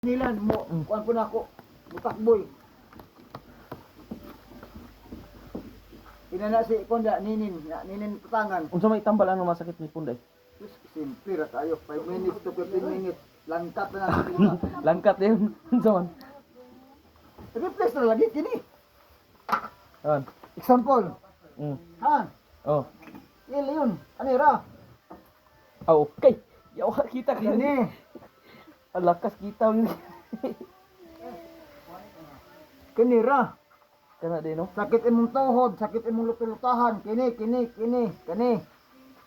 Nilan mo, kuan po na ako. Butakboy. Inana si Konda, ninin patangan. Unsa may tambal ano masakit ni punday? Just simple ra tayo. 5 minutes to 15 minutes. Langkat na natin sila. Langkat yun. Unsa man? Replace na lagi, kini. Yan. Example. Ha? Oh. Ili yun. Ano ra? Ah, okay. Yawa kita kini. Kini. Alakas kita ni. Kini ra. Kana din no. Sakit imong tuhod, sakit imong lutulutahan. Kini.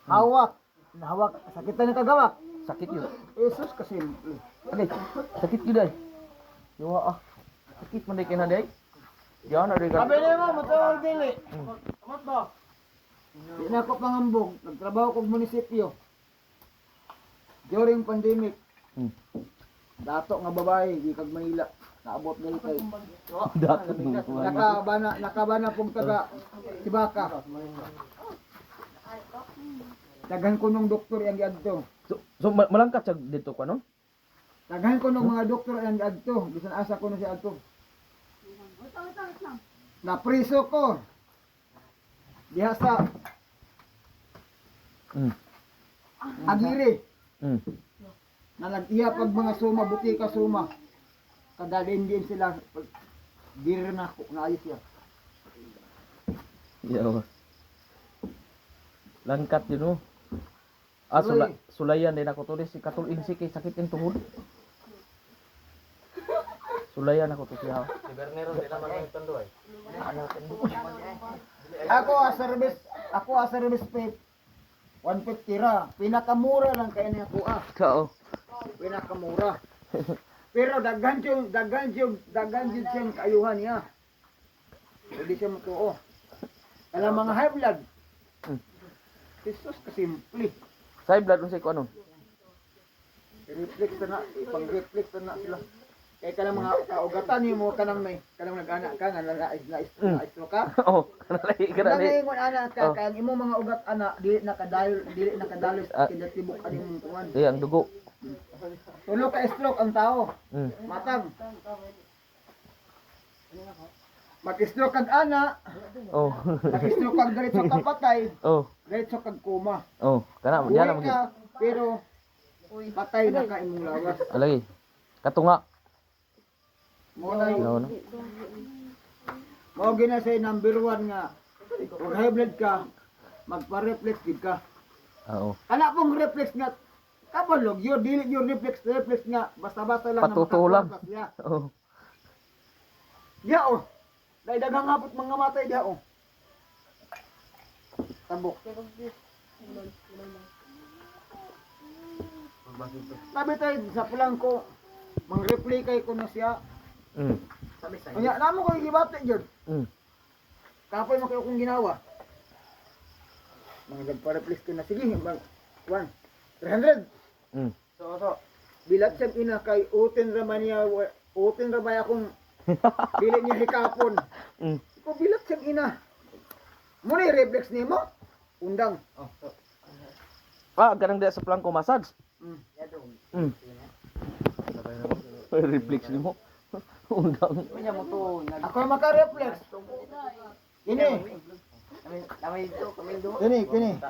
Hawak. Hawak. Sakit na kagawak. Sakit yun. Jesus kasimple. Alay. Sakit yun day. Yawa ah. Sakit man day kina day. Yan na day ka. Sabi niya mo, matawag dili. Amat ba? Di na ako pangambog. Nagtrabaho kong munisipyo. During pandemic. Dato nga babae, di kag Manila. Naabot gali kay. Dato. Nakabana pong taga Sibaka. Daghan ko nung doktor yang giadto. So malangkat siya dito ka no? Daghan ko nung mga doktor yang giadto. Bisan asa ko na si adto. Napriso ko. Diha sa Agiri. Na nag-iya pag mga suma, buti ka suma. Kadalin din sila. Diri na ako, naayos yan. Yawa. Langkat yun no. Ah, sulayan din ako to si katul insi kay sakit yung tuhod. Sulayan ako to siya. Si Bernero din naman ang tondo ay. Ako as service pay 150 ra. Pinakamura lang kay niya ko ah. Oo. Pinakamura. Pero daghan siyang kaayuhan niya. Hindi siya matuo. Kaya mga high blood. Jesus kasimple. Sa blood unsay ko ano? Reflex na, ipang-reflex na sila. Kaya kanang mga kaugatan niyo mo kanang nag-anak ka, na-istro ka. Oo, kanalay. Kanang ingon anak ka, kaya imo mga ugat anak, dili nakadalos kinatibok ani mong kuwan. Eh, ang dugo. Tulo ka stroke ang tao. Matag. Mag-stroke kag ana, Oh. mag-stroke kag diretso ka patay, Oh. diretso kag koma. Oh, kana Buhay diyan na ka, pero patay na ka imong lawas. Alagi. Katunga. Mo na No, no. mao gina say number 1 nga kung high blood ka, magpa-reflex gid ka. Oo. Kana pong reflex nga kabalog, dili yung reflex nga basta-basta lang Patutulang. Yeah. Oo. Ya oh. Dahil daghang hapot mga matay dia oh. Tabok. Sabi tayo sa pulangko, mang-replay kay ko na siya. Sabi sa iya. Namo ko gibati jud. Kapoy mo kayo kung ginawa. Mga nagpa-replace ko na sige, 300. So. Bilat siyang ina kay utin ramay akong dili niya hikapon. Ko bilat siyang ina. Muna i-reflex nimo? Undang. Ah, ganang dia sa plangko massage. Reflex mo. Undang. Ako maka-reflex. Kini.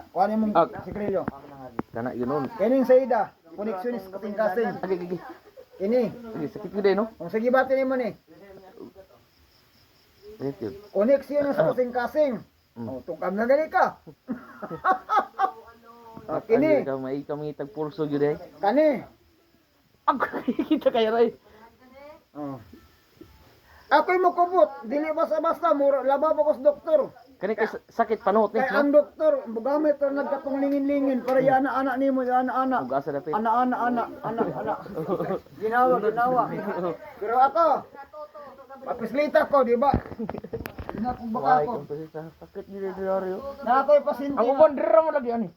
Kuha niyo mong sikrilyo. Kana yun. Kining Saida, koneksionis kasing-kasing. Agi. Ini. Agi sakit gid no. Kung sige bati nimo ni. Sakit. Koneksyon sa kasing-kasing. Oh, tukam na gani ka. Kini. Kami itag pulso gyud ay. Kani. Ako kita kay ray. Oh. Ako'y makubot, dili basta-basta mura lababo ko sa doktor. Kani kay sakit panuot ni. Kay ang doktor, bugamit ra nagkatong lingin-lingin para ya anak nimo, ya anak. Ug asa dapat. Anak. Ginawa. Pero ako, papislita ko, di ba? Na kung baka Why ko. kung sa sakit ni diaryo. Na ako'y pasyente. Ang uban dira mo lagi ani.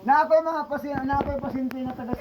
Na ako'y mga pasyente na taga